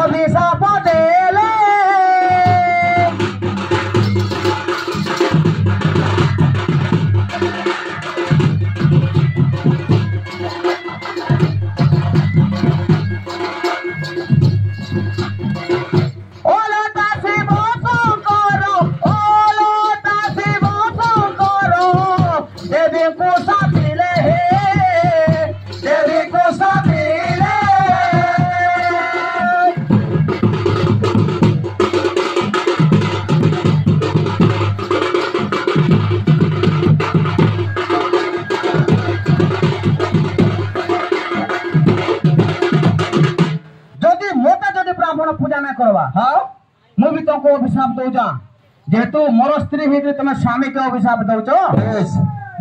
অভিশাপ দেলে पूजा नहीं करवा हाँ मुझे तुमको अभिशाप दौचा जेहेतु मोर स्त्री होकर तुम स्वामी के अभिशाप दौच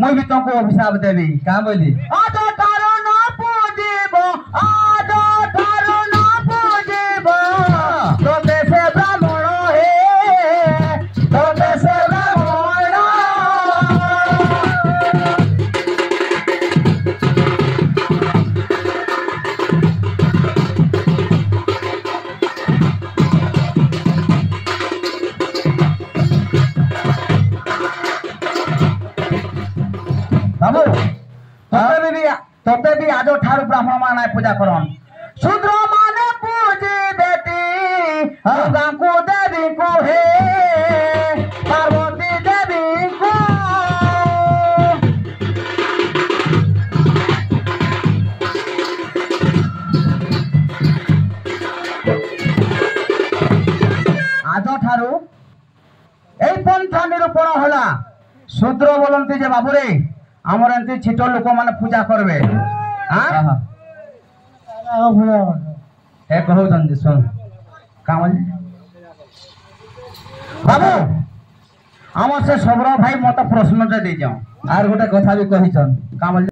मुझे भी तुमको अभिशाप देवी क्या बोली आज तारो न पूजिब आज तारो न पूजिब तो देशे ब्राह्मण हे तो देशे ब्राह्मण बाबू तोते भी आज ठार ब्राह्मण मान पूजा करन शूद्र माने पूजी बेटी दुर्गा को देवी को हे पार्वती देवी को आज ठारू ए पंथा निरूपण होला शूद्र बोलती जे बाबू रे आमर एमती छिट लोक माने पूजा करबे हां ए कहउछन जे सुन कामल बाबू हमर से सबरा भाई मत प्रश्न दे जाओ आर गोटे कथा भी कहिछन कामल